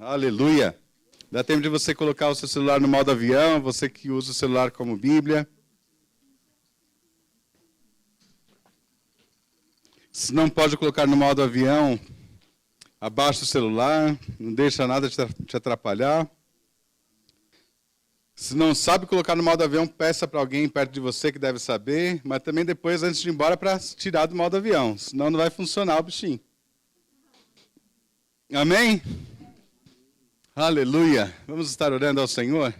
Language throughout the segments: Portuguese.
Aleluia. Dá tempo de você colocar o seu celular no modo avião, você que usa o celular como Bíblia. Se não pode colocar no modo avião, abaixa o celular, não deixa nada te atrapalhar. Se não sabe colocar no modo avião, peça para alguém perto de você que deve saber, mas também depois, antes de ir embora, para tirar do modo avião, senão não vai funcionar o bichinho. Amém? Aleluia. Vamos estar orando ao Senhor?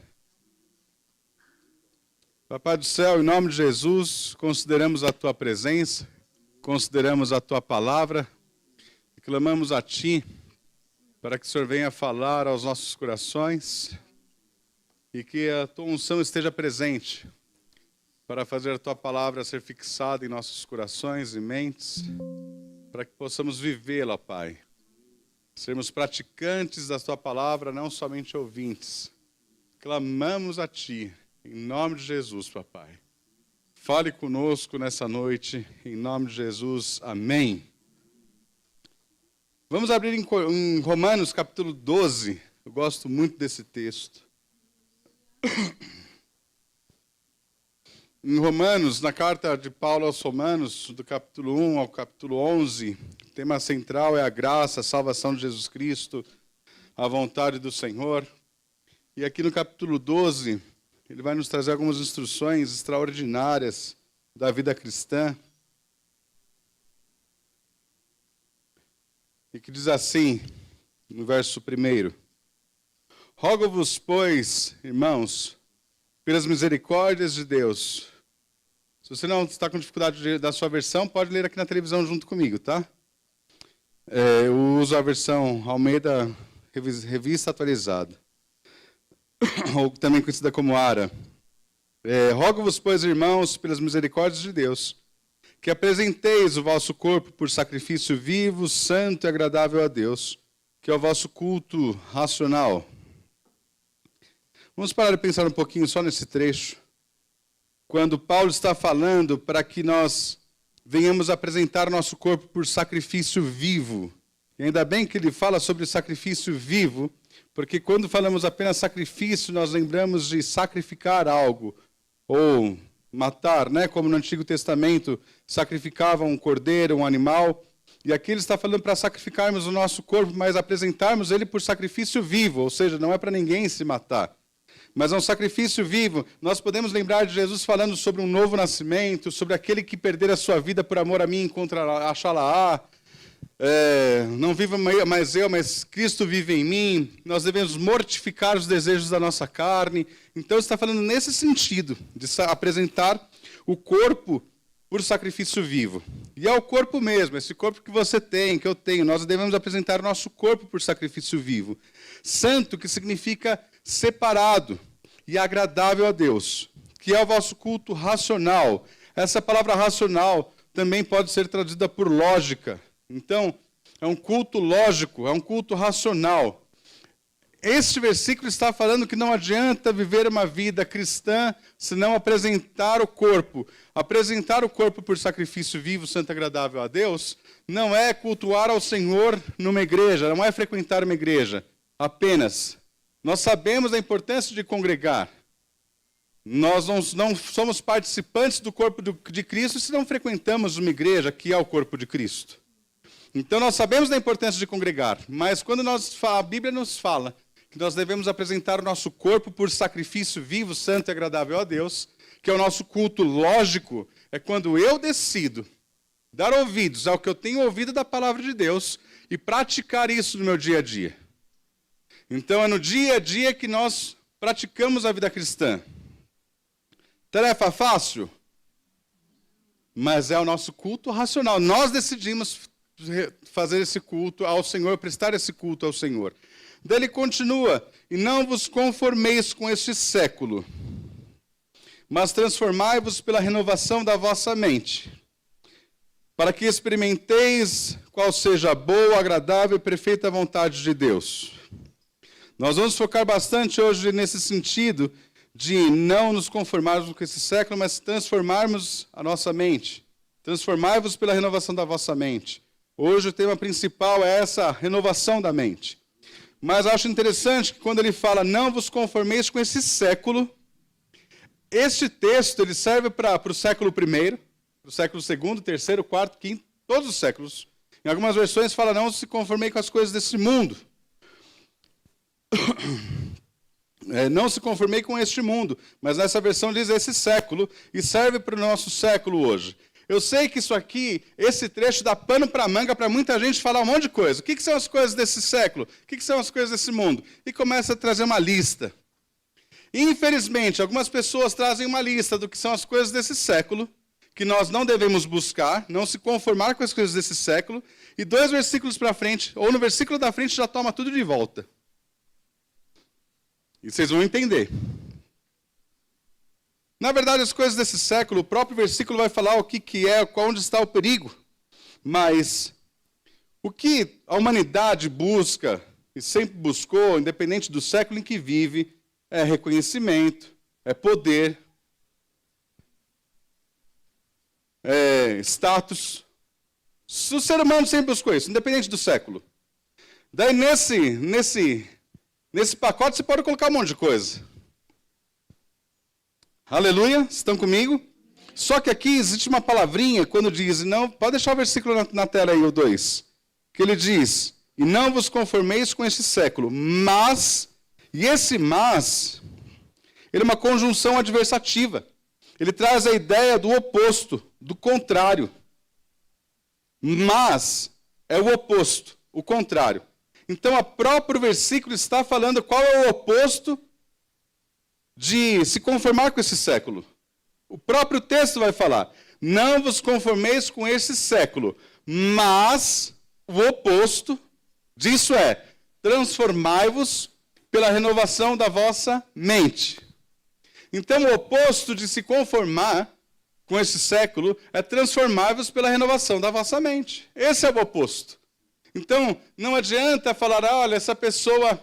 Papai do céu, em nome de Jesus, consideramos a Tua presença, consideramos a Tua palavra, e clamamos a Ti para que o Senhor venha falar aos nossos corações e que a Tua unção esteja presente para fazer a Tua palavra ser fixada em nossos corações e mentes, para que possamos vivê-la, Pai. Sermos praticantes da Tua palavra, não somente ouvintes. Clamamos a Ti, em nome de Jesus, Papai. Fale conosco nessa noite, em nome de Jesus. Amém. Vamos abrir em Romanos, capítulo 12. Eu gosto muito desse texto. Em Romanos, na carta de Paulo aos Romanos, do capítulo 1 ao capítulo 11, o tema central é a graça, a salvação de Jesus Cristo, a vontade do Senhor. E aqui no capítulo 12, ele vai nos trazer algumas instruções extraordinárias da vida cristã. E que diz assim, no verso 1: Rogo-vos, pois, irmãos, pelas misericórdias de Deus. Se você não está com dificuldade da sua versão, pode ler aqui na televisão junto comigo, tá? Eu uso a versão Almeida Revista Atualizada, ou também conhecida como ARA. Rogo-vos, pois, irmãos, pelas misericórdias de Deus, que apresenteis o vosso corpo por sacrifício vivo, santo e agradável a Deus, que é o vosso culto racional. Vamos parar e pensar um pouquinho só nesse trecho. Quando Paulo está falando para que nós venhamos apresentar nosso corpo por sacrifício vivo. E ainda bem que ele fala sobre sacrifício vivo, porque quando falamos apenas sacrifício, nós lembramos de sacrificar algo, ou matar, né? Como no Antigo Testamento, sacrificavam um cordeiro, um animal. E aqui ele está falando para sacrificarmos o nosso corpo, mas apresentarmos ele por sacrifício vivo, ou seja, não é para ninguém se matar. Mas é um sacrifício vivo. Nós podemos lembrar de Jesus falando sobre um novo nascimento, sobre aquele que perder a sua vida por amor a mim, achá-la-á. Não viva mais eu, mas Cristo vive em mim. Nós devemos mortificar os desejos da nossa carne. Então, está falando nesse sentido, de apresentar o corpo por sacrifício vivo. E é o corpo mesmo, esse corpo que você tem, que eu tenho. Nós devemos apresentar o nosso corpo por sacrifício vivo. Santo, que significa separado e agradável a Deus, que é o vosso culto racional. Essa palavra racional também pode ser traduzida por lógica. Então, é um culto lógico, é um culto racional. Este versículo está falando que não adianta viver uma vida cristã se não apresentar o corpo. Apresentar o corpo por sacrifício vivo, santo e agradável a Deus, não é cultuar ao Senhor numa igreja, não é frequentar uma igreja apenas. Nós sabemos da importância de congregar. Nós não somos participantes do corpo de Cristo se não frequentamos uma igreja que é o corpo de Cristo. Então nós sabemos da importância de congregar, mas quando a Bíblia nos fala que nós devemos apresentar o nosso corpo por sacrifício vivo, santo e agradável a Deus, que é o nosso culto lógico, é quando eu decido dar ouvidos ao que eu tenho ouvido da palavra de Deus e praticar isso no meu dia a dia. Então, é no dia a dia que nós praticamos a vida cristã. Tarefa fácil? Mas é o nosso culto racional. Nós decidimos fazer esse culto ao Senhor, prestar esse culto ao Senhor. Daí ele continua, e não vos conformeis com este século, mas transformai-vos pela renovação da vossa mente, para que experimenteis qual seja a boa, agradável e perfeita vontade de Deus. Nós vamos focar bastante hoje nesse sentido de não nos conformarmos com esse século, mas transformarmos a nossa mente. Transformai-vos pela renovação da vossa mente. Hoje o tema principal é essa renovação da mente. Mas acho interessante que quando ele fala, não vos conformeis com esse século, este texto ele serve para o século I, para o século II, III, IV, V, todos os séculos. Em algumas versões fala, não se conformei com as coisas desse mundo. Não se conformei com este mundo, mas nessa versão diz esse século, e serve para o nosso século hoje. Eu sei que isso aqui, esse trecho dá pano para manga para muita gente falar um monte de coisa. O que são as coisas desse século? O que são as coisas desse mundo? E começa a trazer uma lista. Infelizmente, algumas pessoas trazem uma lista do que são as coisas desse século, que nós não devemos buscar, não se conformar com as coisas desse século, e 2 versículos para frente, ou no versículo da frente já toma tudo de volta. E vocês vão entender. Na verdade, as coisas desse século, o próprio versículo vai falar o que é, onde está o perigo. Mas o que a humanidade busca, e sempre buscou, independente do século em que vive, é reconhecimento, é poder, é status. O ser humano sempre buscou isso, independente do século. Daí, nesse pacote, você pode colocar um monte de coisa. Aleluia, estão comigo? Só que aqui existe uma palavrinha, quando diz, não, pode deixar o versículo na tela aí, o 2, que ele diz, e não vos conformeis com este século, mas, e esse mas, ele é uma conjunção adversativa. Ele traz a ideia do oposto, do contrário. Mas é o oposto, o contrário. Então, o próprio versículo está falando qual é o oposto de se conformar com esse século. O próprio texto vai falar, não vos conformeis com esse século, mas o oposto disso é, transformai-vos pela renovação da vossa mente. Então, o oposto de se conformar com esse século é transformar-vos pela renovação da vossa mente. Esse é o oposto. Então, não adianta falar, olha, essa pessoa,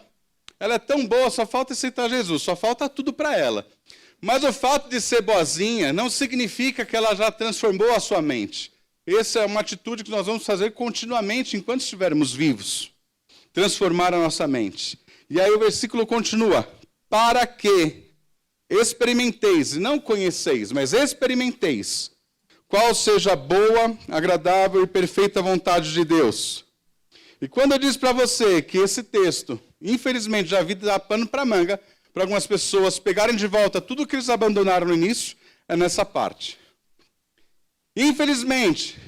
ela é tão boa, só falta aceitar Jesus, só falta tudo para ela. Mas o fato de ser boazinha não significa que ela já transformou a sua mente. Essa é uma atitude que nós vamos fazer continuamente enquanto estivermos vivos. Transformar a nossa mente. E aí o versículo continua, para que experimenteis, não conheceis, mas experimenteis, qual seja a boa, agradável e perfeita vontade de Deus. E quando eu disse para você que esse texto, infelizmente, já vi dar pano para manga, para algumas pessoas pegarem de volta tudo que eles abandonaram no início, é nessa parte. Infelizmente,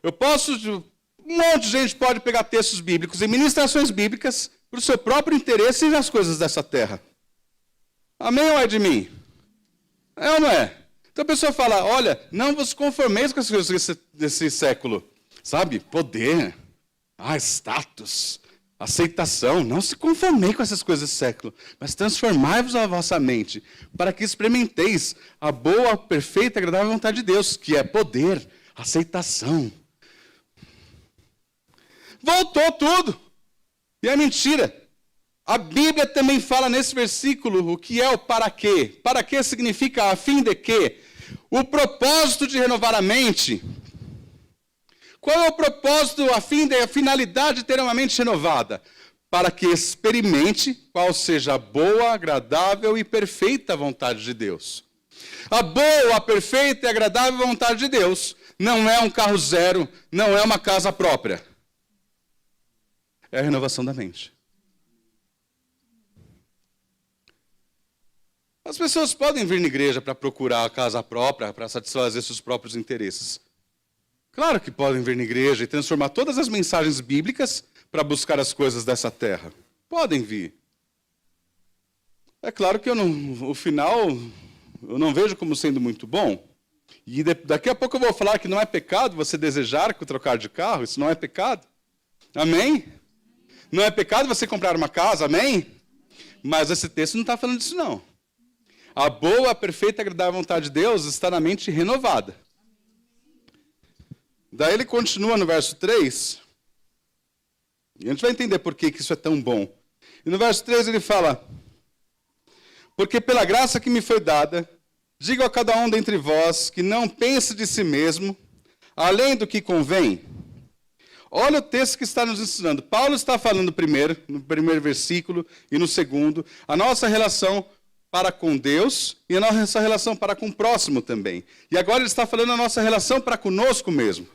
um monte de gente pode pegar textos bíblicos e ministrações bíblicas para o seu próprio interesse e nas coisas dessa terra. Amém ou é de mim? É ou não é? Então a pessoa fala, olha, não vos conformeis com as coisas desse século. Sabe, poder, status, aceitação. Não se conformei com essas coisas desse século, mas transformai-vos a vossa mente, para que experimenteis a boa, perfeita e agradável vontade de Deus, que é poder, aceitação. Voltou tudo. E é mentira. A Bíblia também fala nesse versículo o que é o para quê. Para quê significa a fim de quê? O propósito de renovar a mente. Qual é o propósito, a finalidade de ter uma mente renovada? Para que experimente qual seja a boa, agradável e perfeita vontade de Deus. A boa, a perfeita e agradável vontade de Deus não é um carro zero, não é uma casa própria. É a renovação da mente. As pessoas podem vir na igreja para procurar a casa própria, para satisfazer seus próprios interesses. Claro que podem vir na igreja e transformar todas as mensagens bíblicas para buscar as coisas dessa terra. Podem vir. É claro que o final eu não vejo como sendo muito bom. E daqui a pouco eu vou falar que não é pecado você desejar trocar de carro. Isso não é pecado. Amém? Não é pecado você comprar uma casa. Amém? Mas esse texto não está falando disso, não. A boa, perfeita e agradável vontade de Deus está na mente renovada. Daí ele continua no verso 3. E a gente vai entender por que isso é tão bom. E no verso 3 ele fala, porque pela graça que me foi dada, digo a cada um dentre vós que não pense de si mesmo, além do que convém. Olha o texto que está nos ensinando. Paulo está falando primeiro, no primeiro versículo, e no segundo, a nossa relação para com Deus e a nossa relação para com o próximo também. E agora ele está falando a nossa relação para conosco mesmo.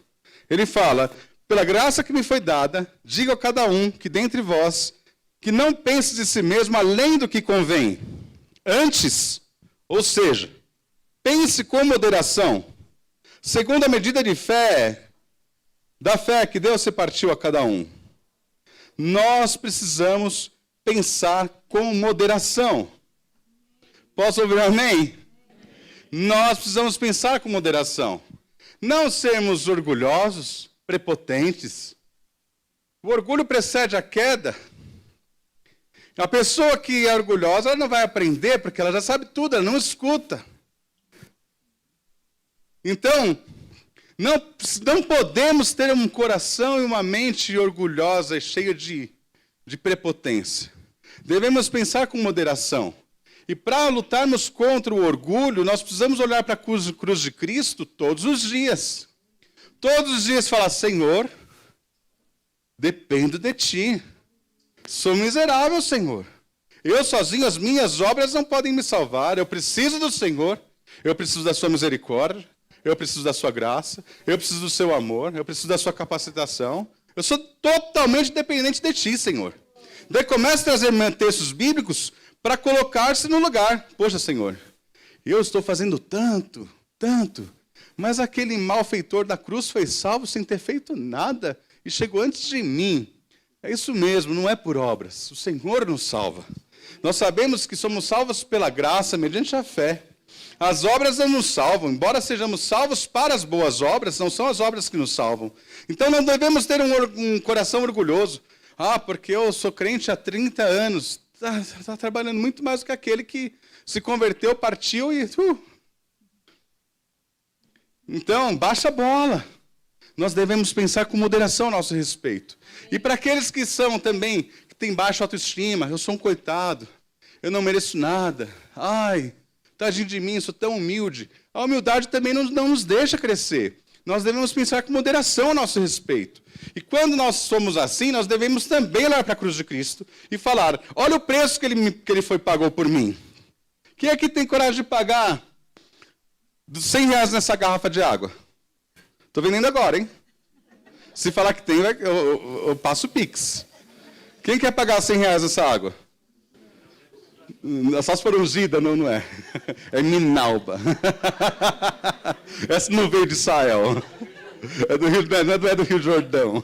Ele fala, pela graça que me foi dada, diga a cada um que dentre vós, que não pense de si mesmo além do que convém. Antes, ou seja, pense com moderação, segundo a medida de fé, da fé que Deus repartiu a cada um. Nós precisamos pensar com moderação. Posso ouvir um amém? Nós precisamos pensar com moderação. Não sermos orgulhosos, prepotentes. O orgulho precede a queda. A pessoa que é orgulhosa, ela não vai aprender, porque ela já sabe tudo, ela não escuta. Então, não podemos ter um coração e uma mente orgulhosa e cheia de prepotência. Devemos pensar com moderação. E para lutarmos contra o orgulho, nós precisamos olhar para a cruz de Cristo todos os dias. Todos os dias falar, Senhor, dependo de Ti. Sou miserável, Senhor. Eu sozinho, as minhas obras não podem me salvar. Eu preciso do Senhor. Eu preciso da Sua misericórdia. Eu preciso da Sua graça. Eu preciso do Seu amor. Eu preciso da Sua capacitação. Eu sou totalmente dependente de Ti, Senhor. Daí começa a trazer textos bíblicos para colocar-se no lugar. Poxa, Senhor, eu estou fazendo tanto, mas aquele malfeitor da cruz foi salvo sem ter feito nada e chegou antes de mim. É isso mesmo, não é por obras. O Senhor nos salva. Nós sabemos que somos salvos pela graça, mediante a fé. As obras não nos salvam. Embora sejamos salvos para as boas obras, não são as obras que nos salvam. Então não devemos ter um coração orgulhoso. Ah, porque eu sou crente há 30 anos. Está trabalhando muito mais do que aquele que se converteu, partiu e... Então, baixa a bola. Nós devemos pensar com moderação a nosso respeito. E para aqueles que são também, que têm baixa autoestima, eu sou um coitado, eu não mereço nada, ai, tadinho de mim, sou tão humilde. A humildade também não nos deixa crescer. Nós devemos pensar com moderação a nosso respeito. E quando nós somos assim, nós devemos também olhar para a cruz de Cristo e falar, olha o preço que ele pagou por mim. Quem aqui tem coragem de pagar R$100 nessa garrafa de água? Estou vendendo agora, hein? Se falar que tem, eu passo o Pix. Quem quer pagar R$100 nessa água? Só se for ungida, não é. É Minalba. Essa não veio de Israel. É do Rio, não é do Rio Jordão.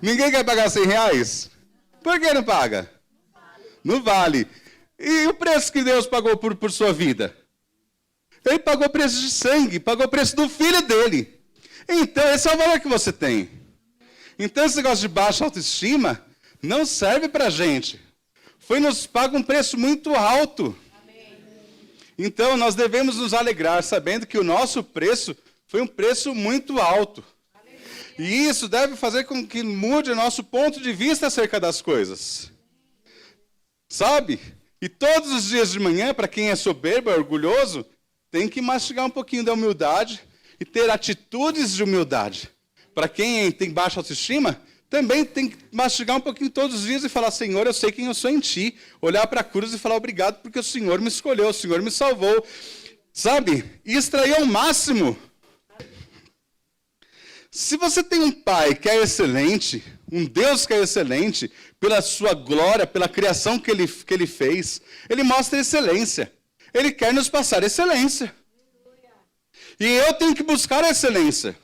Ninguém quer pagar R$100? Por que não paga? Não vale. E o preço que Deus pagou por sua vida? Ele pagou o preço de sangue, pagou o preço do filho dele. Então, esse é o valor que você tem. Então, esse negócio de baixa autoestima não serve para a gente. Foi nos pago um preço muito alto. Então, nós devemos nos alegrar, sabendo que o nosso preço foi um preço muito alto. E isso deve fazer com que mude o nosso ponto de vista acerca das coisas. Sabe? E todos os dias de manhã, para quem é soberbo, é orgulhoso, tem que mastigar um pouquinho da humildade e ter atitudes de humildade. Para quem tem baixa autoestima, também tem que mastigar um pouquinho todos os dias e falar, Senhor, eu sei quem eu sou em Ti. Olhar para a cruz e falar, obrigado, porque o Senhor me escolheu, o Senhor me salvou. Sabe? E extrair ao máximo. Se você tem um Pai que é excelente, um Deus que é excelente, pela sua glória, pela criação que ele fez, Ele mostra excelência. Ele quer nos passar excelência. E eu tenho que buscar a excelência.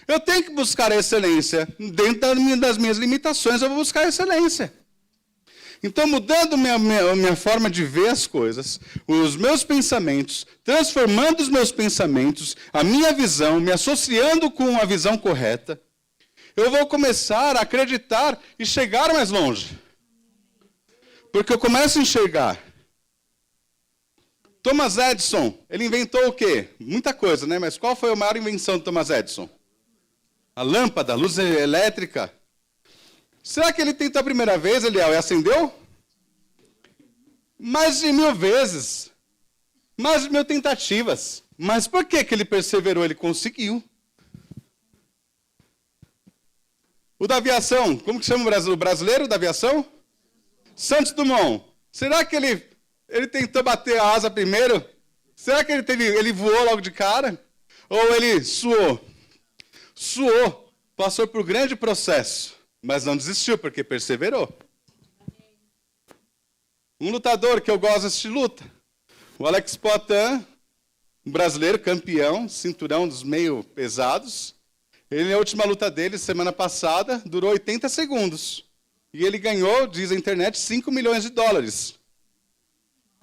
Eu tenho que buscar a excelência. Dentro das minhas limitações, eu vou buscar a excelência. Então, mudando minha forma de ver as coisas, os meus pensamentos, transformando os meus pensamentos, a minha visão, me associando com a visão correta, eu vou começar a acreditar e chegar mais longe. Porque eu começo a enxergar. Thomas Edison, ele inventou o quê? Muita coisa, né? Mas qual foi a maior invenção de Thomas Edison? A lâmpada, a luz elétrica. Será que ele tentou a primeira vez, Eliel, e acendeu? Mais de 1000 vezes. Mais de 1000 tentativas. Mas por que ele perseverou? Ele conseguiu. O da aviação, como que chama o brasileiro da aviação? Santos Dumont. Será que ele tentou bater a asa primeiro? Será que ele voou logo de cara? Ou ele suou? Suou, passou por um grande processo, mas não desistiu porque perseverou. Um lutador que eu gosto de assistir luta, o Alex Poatan, um brasileiro campeão, cinturão dos meio pesados. Ele, na última luta dele, semana passada, durou 80 segundos. E ele ganhou, diz a internet, 5 milhões de dólares.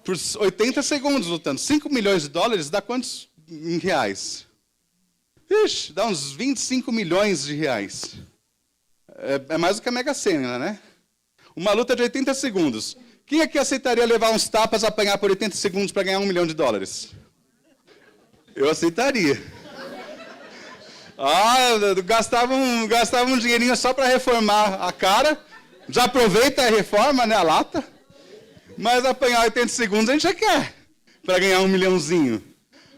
Por 80 segundos lutando. 5 milhões de dólares dá quantos em reais? Ixi, dá uns 25 milhões de reais. É mais do que a Mega Sena, né? Uma luta de 80 segundos. Quem aqui aceitaria levar uns tapas, apanhar por 80 segundos para ganhar 1 milhão de dólares? Eu aceitaria. Gastava um dinheirinho só para reformar a cara. Já aproveita a reforma, né, a lata. Mas apanhar 80 segundos a gente já quer, para ganhar 1 milhãozinho.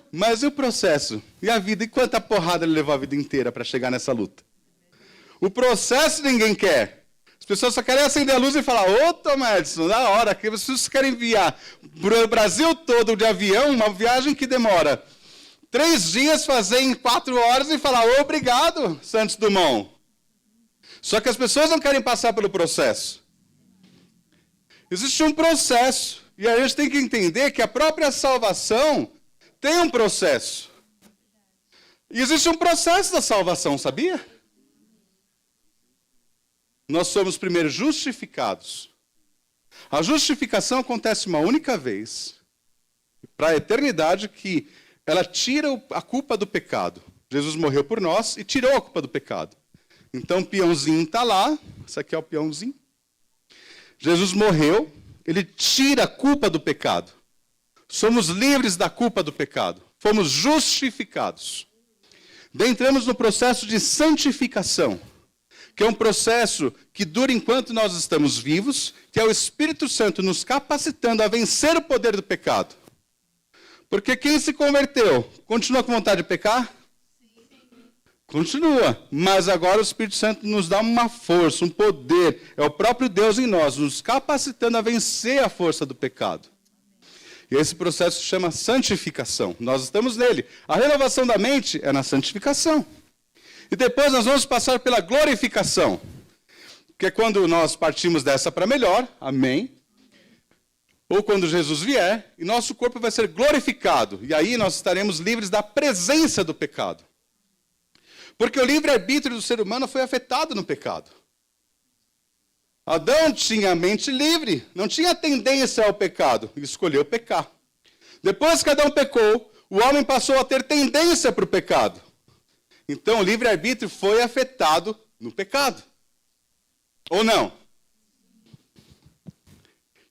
Mas e o processo? E a vida? E quanta porrada ele levou a vida inteira para chegar nessa luta? O processo ninguém quer. As pessoas só querem acender a luz e falar, ô, Tom Edison, da hora, que vocês querem enviar para o Brasil todo de avião, uma viagem que demora 3 dias, fazer em 4 horas e falar, obrigado, Santos Dumont. Só que as pessoas não querem passar pelo processo. Existe um processo, e a gente tem que entender que a própria salvação tem um processo. E existe um processo da salvação, sabia? Nós somos primeiro justificados. A justificação acontece uma única vez, para a eternidade, que ela tira a culpa do pecado. Jesus morreu por nós e tirou a culpa do pecado. Então o peãozinho está lá, esse aqui é o peãozinho. Jesus morreu, ele tira a culpa do pecado. Somos livres da culpa do pecado. Fomos justificados. Daí entramos no processo de santificação, que é um processo que dura enquanto nós estamos vivos, que é o Espírito Santo nos capacitando a vencer o poder do pecado. Porque quem se converteu, continua com vontade de pecar? Continua, mas agora o Espírito Santo nos dá uma força, um poder, é o próprio Deus em nós, nos capacitando a vencer a força do pecado. E esse processo se chama santificação, nós estamos nele. A renovação da mente é na santificação. E depois nós vamos passar pela glorificação, que é quando nós partimos dessa para melhor, amém? Ou quando Jesus vier, e nosso corpo vai ser glorificado, e aí nós estaremos livres da presença do pecado. Porque o livre-arbítrio do ser humano foi afetado no pecado. Adão tinha a mente livre, não tinha tendência ao pecado, e escolheu pecar. Depois que Adão pecou, o homem passou a ter tendência para o pecado. Então o livre-arbítrio foi afetado no pecado. Ou não?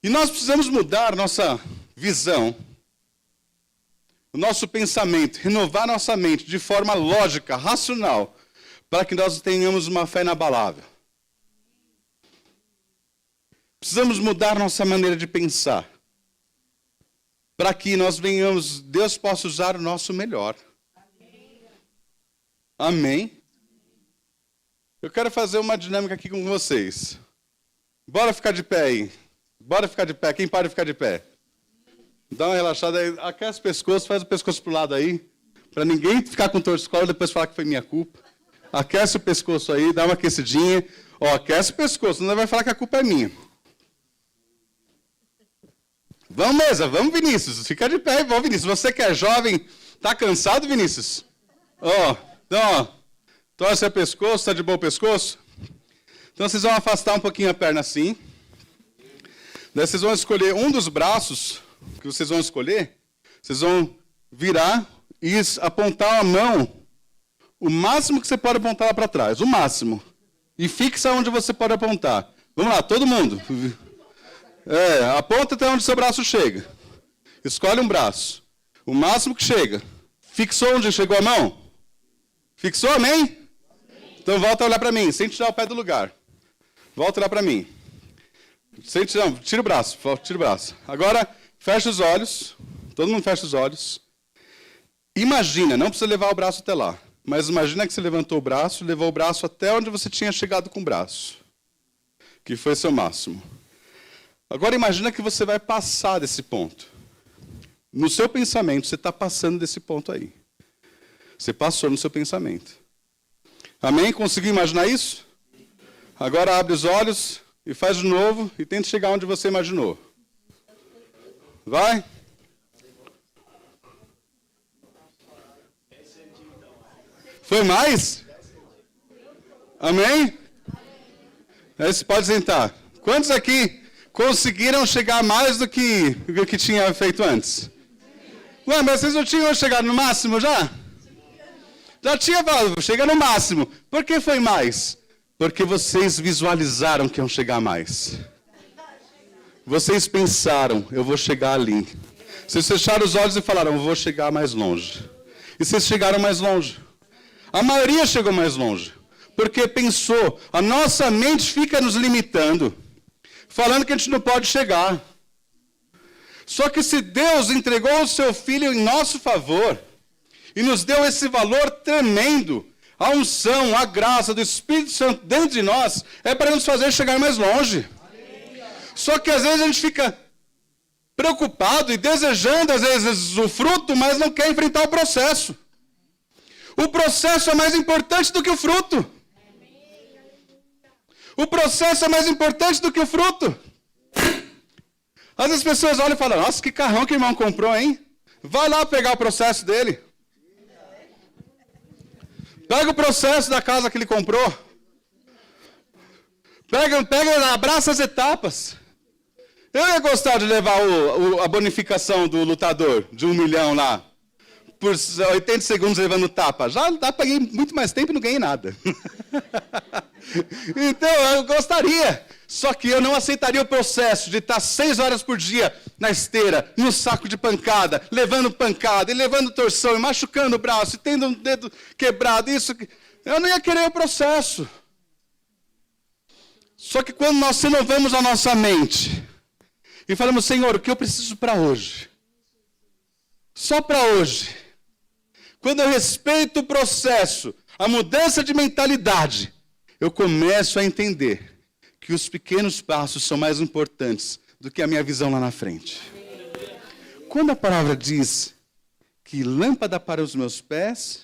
E nós precisamos mudar nossa visão, o nosso pensamento, renovar nossa mente de forma lógica, racional, para que nós tenhamos uma fé inabalável. Precisamos mudar nossa maneira de pensar, para que nós venhamos, Deus possa usar o nosso melhor. Amém? Eu quero fazer uma dinâmica aqui com vocês. Bora ficar de pé aí. Bora ficar de pé. Quem pode ficar de pé? Dá uma relaxada aí, aquece o pescoço, faz o pescoço pro lado aí, para ninguém ficar com torcicolo e depois falar que foi minha culpa. Aquece o pescoço aí, dá uma aquecidinha. Ó, aquece o pescoço, não vai falar que a culpa é minha. Vamos, mesa, vamos, Vinícius. Fica de pé, vamos, Vinícius. Você que é jovem, tá cansado, Vinícius? Ó, então, ó, torce o pescoço, tá de bom o pescoço? Então vocês vão afastar um pouquinho a perna assim. Daí vocês vão escolher um dos braços que vocês vão escolher, vocês vão virar e apontar a mão, o máximo que você pode apontar lá para trás, o máximo. E fixa onde você pode apontar. Vamos lá, todo mundo. Aponta até onde seu braço chega. Escolhe um braço. O máximo que chega. Fixou onde chegou a mão? Fixou, amém? Então volta a olhar para mim, sem tirar o pé do lugar. Volta a olhar para mim. Não, tira o braço, tira o braço. Agora, fecha os olhos. Todo mundo fecha os olhos. Imagina, não precisa levar o braço até lá. Mas imagina que você levantou o braço, levou o braço até onde você tinha chegado com o braço, que foi seu máximo. Agora imagina que você vai passar desse ponto. No seu pensamento, você está passando desse ponto aí. Você passou no seu pensamento. Amém? Conseguiu imaginar isso? Agora abre os olhos e faz de novo e tenta chegar onde você imaginou. Vai? Foi mais? Amém? Aí você pode sentar. Quantos aqui conseguiram chegar mais do que o que tinha feito antes? Ué, mas vocês não tinham chegado no máximo já? Já tinha falado, chega no máximo. Por que foi mais? Porque vocês visualizaram que iam chegar mais. Vocês pensaram, eu vou chegar ali. Vocês fecharam os olhos e falaram, eu vou chegar mais longe. E vocês chegaram mais longe. A maioria chegou mais longe. Porque pensou, a nossa mente fica nos limitando. Falando que a gente não pode chegar. Só que se Deus entregou o seu Filho em nosso favor, e nos deu esse valor tremendo, a unção, a graça do Espírito Santo dentro de nós, é para nos fazer chegar mais longe. Só que às vezes a gente fica preocupado e desejando às vezes o fruto, mas não quer enfrentar o processo. O processo é mais importante do que o fruto. O processo é mais importante do que o fruto. Às vezes as pessoas olham e falam, nossa, que carrão que o irmão comprou, hein? Vai lá pegar o processo dele. Pega o processo da casa que ele comprou. Abraça as etapas. Eu ia gostar de levar a bonificação do lutador, de 1 milhão lá, por 80 segundos levando tapa. Já paguei muito mais tempo e não ganhei nada. Então, eu gostaria. Só que eu não aceitaria o processo de estar 6 horas por dia na esteira, no saco de pancada, levando pancada, e levando torção, e machucando o braço, e tendo um dedo quebrado, isso. Eu não ia querer o processo. Só que quando nós renovamos a nossa mente, e falamos, Senhor, o que eu preciso para hoje? Só para hoje. Quando eu respeito o processo, a mudança de mentalidade, eu começo a entender que os pequenos passos são mais importantes do que a minha visão lá na frente. Quando a palavra diz que lâmpada para os meus pés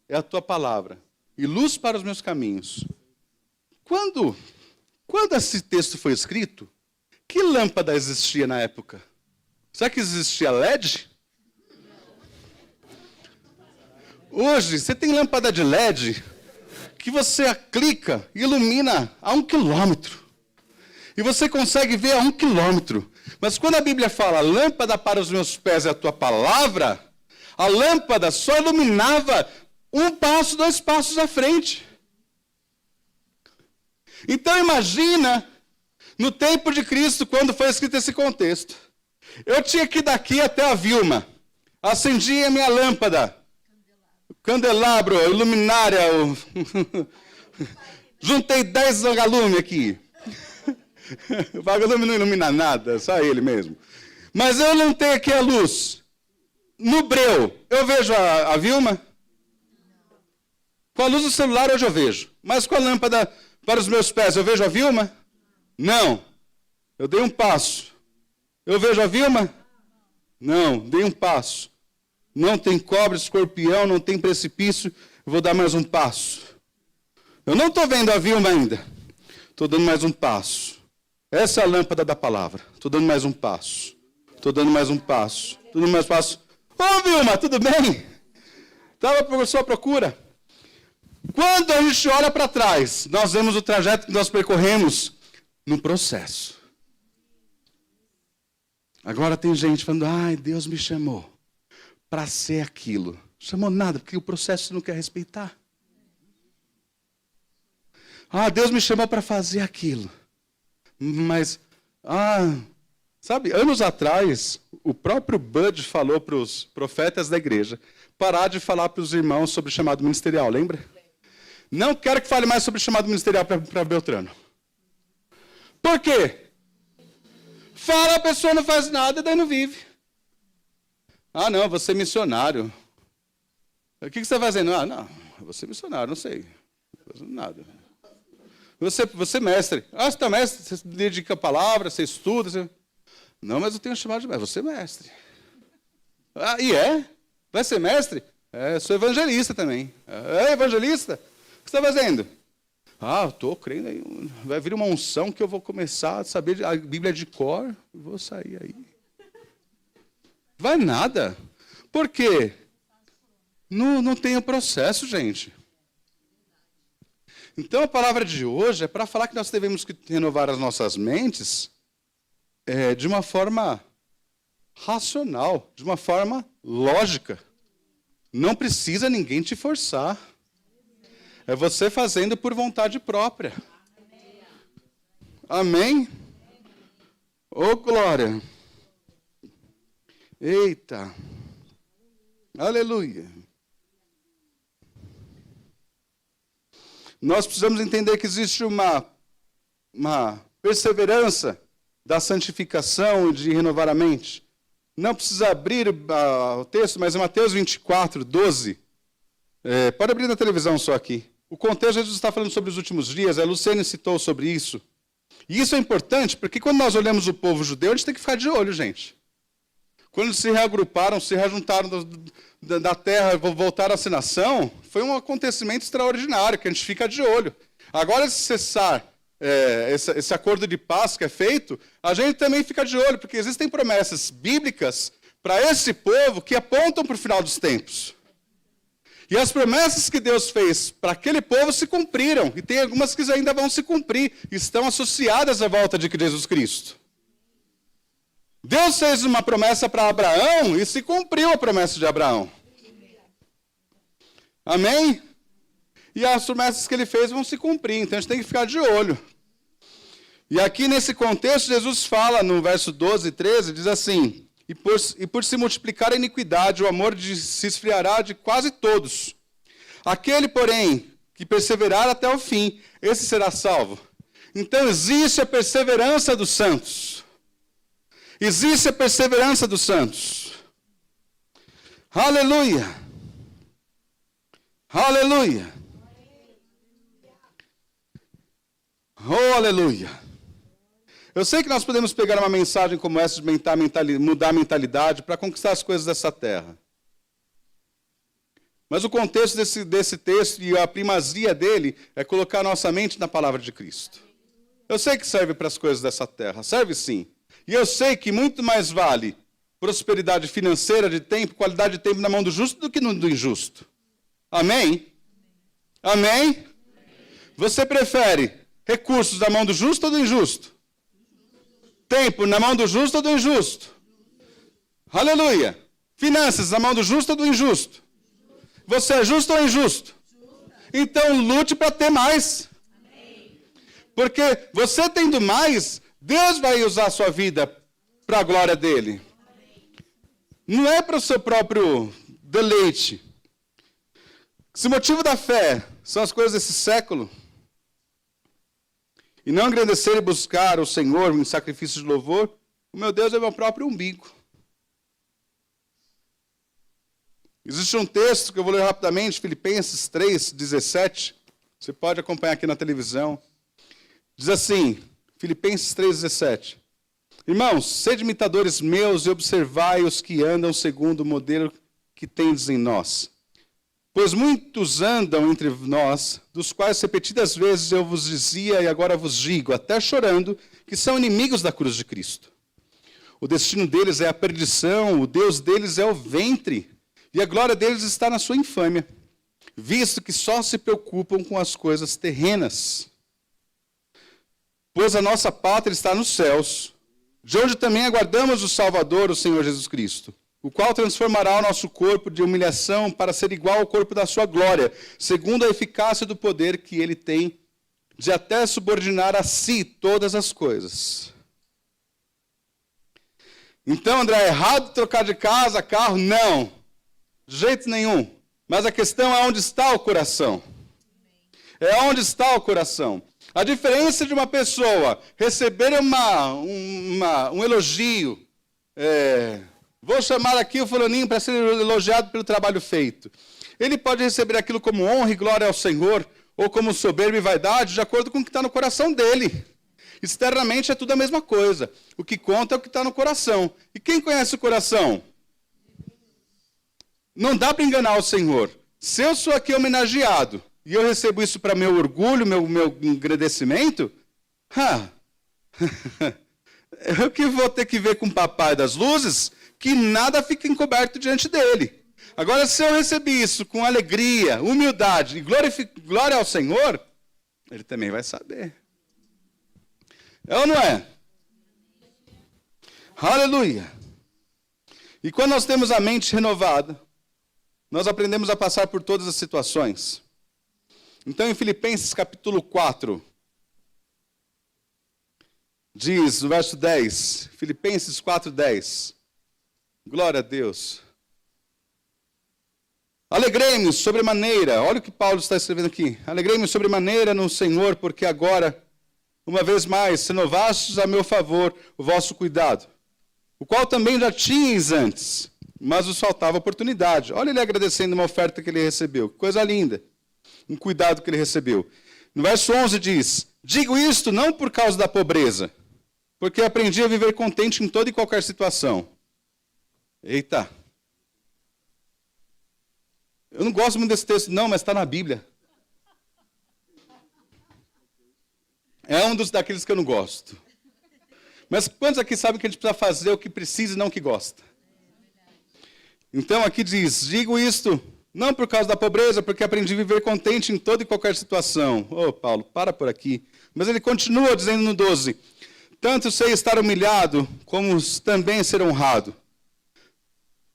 é a tua palavra e luz para os meus caminhos. Quando esse texto foi escrito, que lâmpada existia na época? Será que existia LED? Hoje, você tem lâmpada de LED que você clica e ilumina a 1 quilômetro. E você consegue ver a 1 quilômetro. Mas quando a Bíblia fala, lâmpada para os meus pés é a tua palavra, a lâmpada só iluminava 1 passo, 2 passos à frente. Então imagina, no tempo de Cristo, quando foi escrito esse contexto. Eu tinha que ir daqui até a Vilma. Acendi a minha lâmpada. Candelabro, luminária. Juntei 10 vagalumes aqui. O vagalume não ilumina nada, só ele mesmo. Mas eu não tenho aqui a luz. No breu, eu vejo a Vilma. Com a luz do celular hoje eu vejo. Mas com a lâmpada para os meus pés, eu vejo a Vilma? Não. Eu dei um passo. Eu vejo a Vilma? Não, dei um passo. Não tem cobra, escorpião, não tem precipício. Eu vou dar mais um passo. Eu não estou vendo a Vilma ainda. Estou dando mais um passo. Essa é a lâmpada da palavra. Estou dando mais um passo. Estou dando mais um passo. Estou dando mais um passo. Ô, Vilma, tudo bem? Estava por sua procura. Quando a gente olha para trás, nós vemos o trajeto que nós percorremos no processo. Agora tem gente falando, ai, Deus me chamou para ser aquilo. Chamou nada, porque o processo você não quer respeitar. Ah, Deus me chamou para fazer aquilo. Mas, sabe, anos atrás, o próprio Bud falou para os profetas da igreja parar de falar para os irmãos sobre o chamado ministerial, lembra? Não quero que fale mais sobre o chamado ministerial para Beltrano. Por quê? Fala, a pessoa não faz nada e daí não vive. Ah, não, você é missionário. O que você está fazendo? Ah, não. Você é missionário, não sei. Nada. Você é mestre. Ah, você está mestre, você dedica a palavra, você estuda. Você... Não, mas eu tenho chamado de mestre. Você é mestre. Ah, e é? Vai ser mestre? É, sou evangelista também. É evangelista? O que você está fazendo? Ah, eu estou crendo aí. Vai vir uma unção que eu vou começar a saber a Bíblia de cor. Vou sair aí. Vai nada. Por quê? Não tem o processo, gente. Então, a palavra de hoje é para falar que nós devemos renovar as nossas mentes de uma forma racional, de uma forma lógica. Não precisa ninguém te forçar. É você fazendo por vontade própria. Amém? Ô, glória! Eita! Aleluia! Nós precisamos entender que existe uma perseverança da santificação e de renovar a mente. Não precisa abrir o texto, mas é Mateus 24, 12. Pode abrir na televisão só aqui. O contexto, Jesus está falando sobre os últimos dias, a Luciane citou sobre isso. E isso é importante, porque quando nós olhamos o povo judeu, a gente tem que ficar de olho, gente. Quando se reagruparam, se rejuntaram da terra, voltaram a ser nação, foi um acontecimento extraordinário, que a gente fica de olho. Agora, se cessar esse acordo de paz que é feito, a gente também fica de olho, porque existem promessas bíblicas para esse povo que apontam para o final dos tempos. E as promessas que Deus fez para aquele povo se cumpriram, e tem algumas que ainda vão se cumprir, estão associadas à volta de Jesus Cristo. Deus fez uma promessa para Abraão e se cumpriu a promessa de Abraão. Amém? E as promessas que ele fez vão se cumprir, então a gente tem que ficar de olho. E aqui nesse contexto, Jesus fala no verso 12 e 13, diz assim: e por se multiplicar a iniquidade, o amor se esfriará de quase todos. Aquele, porém, que perseverar até o fim, esse será salvo. Então existe a perseverança dos santos. Existe a perseverança dos santos. Aleluia! Aleluia! Oh, aleluia! Eu sei que nós podemos pegar uma mensagem como essa de mudar a mentalidade para conquistar as coisas dessa terra. Mas o contexto desse texto e a primazia dele é colocar nossa mente na palavra de Cristo. Eu sei que serve para as coisas dessa terra, serve sim. E eu sei que muito mais vale prosperidade financeira de tempo, qualidade de tempo na mão do justo do que do injusto. Amém? Amém? Você prefere recursos na mão do justo ou do injusto? Tempo na mão do justo ou do injusto? Aleluia! Finanças na mão do justo ou do injusto? Você é justo ou injusto? Então lute para ter mais. Porque você tendo mais, Deus vai usar a sua vida para a glória dele. Não é para o seu próprio deleite. Se o motivo da fé são as coisas desse século, e não engrandecer e buscar o Senhor em sacrifício de louvor, o meu Deus é meu próprio umbigo. Existe um texto que eu vou ler rapidamente, Filipenses 3, 17. Você pode acompanhar aqui na televisão. Diz assim, Filipenses 3, 17. Irmãos, sede imitadores meus e observai os que andam segundo o modelo que tendes em nós. Pois muitos andam entre nós, dos quais repetidas vezes eu vos dizia e agora vos digo, até chorando, que são inimigos da cruz de Cristo. O destino deles é a perdição, o Deus deles é o ventre, e a glória deles está na sua infâmia, visto que só se preocupam com as coisas terrenas. Pois a nossa pátria está nos céus, de onde também aguardamos o Salvador, o Senhor Jesus Cristo, o qual transformará o nosso corpo de humilhação para ser igual ao corpo da sua glória, segundo a eficácia do poder que ele tem de até subordinar a si todas as coisas. Então, André, é errado trocar de casa, carro? Não, de jeito nenhum. Mas a questão é onde está o coração. É onde está o coração. A diferença de uma pessoa receber um elogio, vou chamar aqui o fulaninho para ser elogiado pelo trabalho feito. Ele pode receber aquilo como honra e glória ao Senhor, ou como soberba e vaidade, de acordo com o que está no coração dele. Externamente é tudo a mesma coisa. O que conta é o que está no coração. E quem conhece o coração? Não dá para enganar o Senhor. Se eu sou aqui homenageado, e eu recebo isso para meu orgulho, meu agradecimento, eu que vou ter que ver com o papai das luzes, que nada fica encoberto diante dele. Agora, se eu recebi isso com alegria, humildade e glória ao Senhor, ele também vai saber. É ou não é? Aleluia! E quando nós temos a mente renovada, nós aprendemos a passar por todas as situações. Então, em Filipenses capítulo 4, diz, no verso 10, Filipenses 4, 10, glória a Deus. Alegrei-me sobremaneira, olha o que Paulo está escrevendo aqui. Alegrei-me sobremaneira no Senhor, porque agora, uma vez mais, renovastes a meu favor o vosso cuidado, o qual também já tinhais antes, mas vos faltava oportunidade. Olha ele agradecendo uma oferta que ele recebeu, que coisa linda, um cuidado que ele recebeu. No verso 11 diz, digo isto não por causa da pobreza, porque aprendi a viver contente em toda e qualquer situação. Eita! Eu não gosto muito desse texto, não, mas está na Bíblia. É um daqueles que eu não gosto. Mas quantos aqui sabem que a gente precisa fazer o que precisa e não o que gosta? Então aqui diz, digo isto não por causa da pobreza, porque aprendi a viver contente em toda e qualquer situação. Ô, Paulo, para por aqui. Mas ele continua dizendo no 12, tanto sei estar humilhado, como também ser honrado.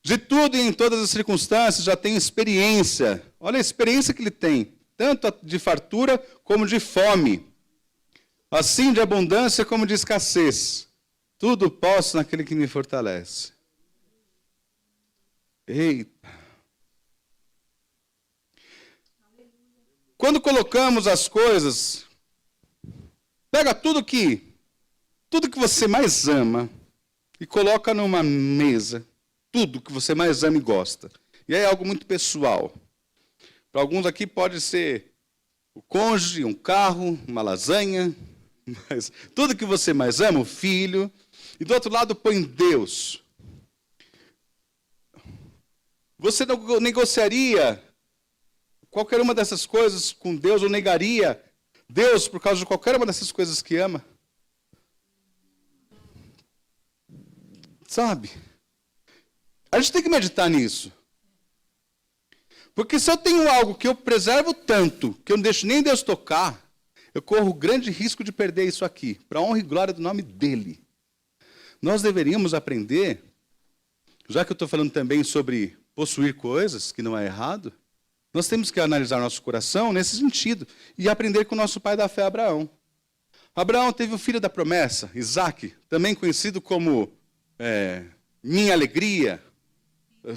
De tudo e em todas as circunstâncias já tenho experiência. Olha a experiência que ele tem, tanto de fartura como de fome. Assim de abundância como de escassez. Tudo posso naquele que me fortalece. Eita. Quando colocamos as coisas, pega tudo que você mais ama e coloca numa mesa. Tudo que você mais ama e gosta. E aí é algo muito pessoal. Para alguns aqui pode ser o cônjuge, um carro, uma lasanha, mas tudo que você mais ama, o filho. E do outro lado põe Deus. Você não negociaria qualquer uma dessas coisas com Deus, ou negaria Deus por causa de qualquer uma dessas coisas que ama? Sabe? A gente tem que meditar nisso. Porque se eu tenho algo que eu preservo tanto, que eu não deixo nem Deus tocar, eu corro o grande risco de perder isso aqui, para a honra e glória do nome dele. Nós deveríamos aprender, já que eu estou falando também sobre possuir coisas, que não é errado, nós temos que analisar nosso coração nesse sentido, e aprender com o nosso pai da fé, Abraão. Abraão teve o filho da promessa, Isaque, também conhecido como minha alegria,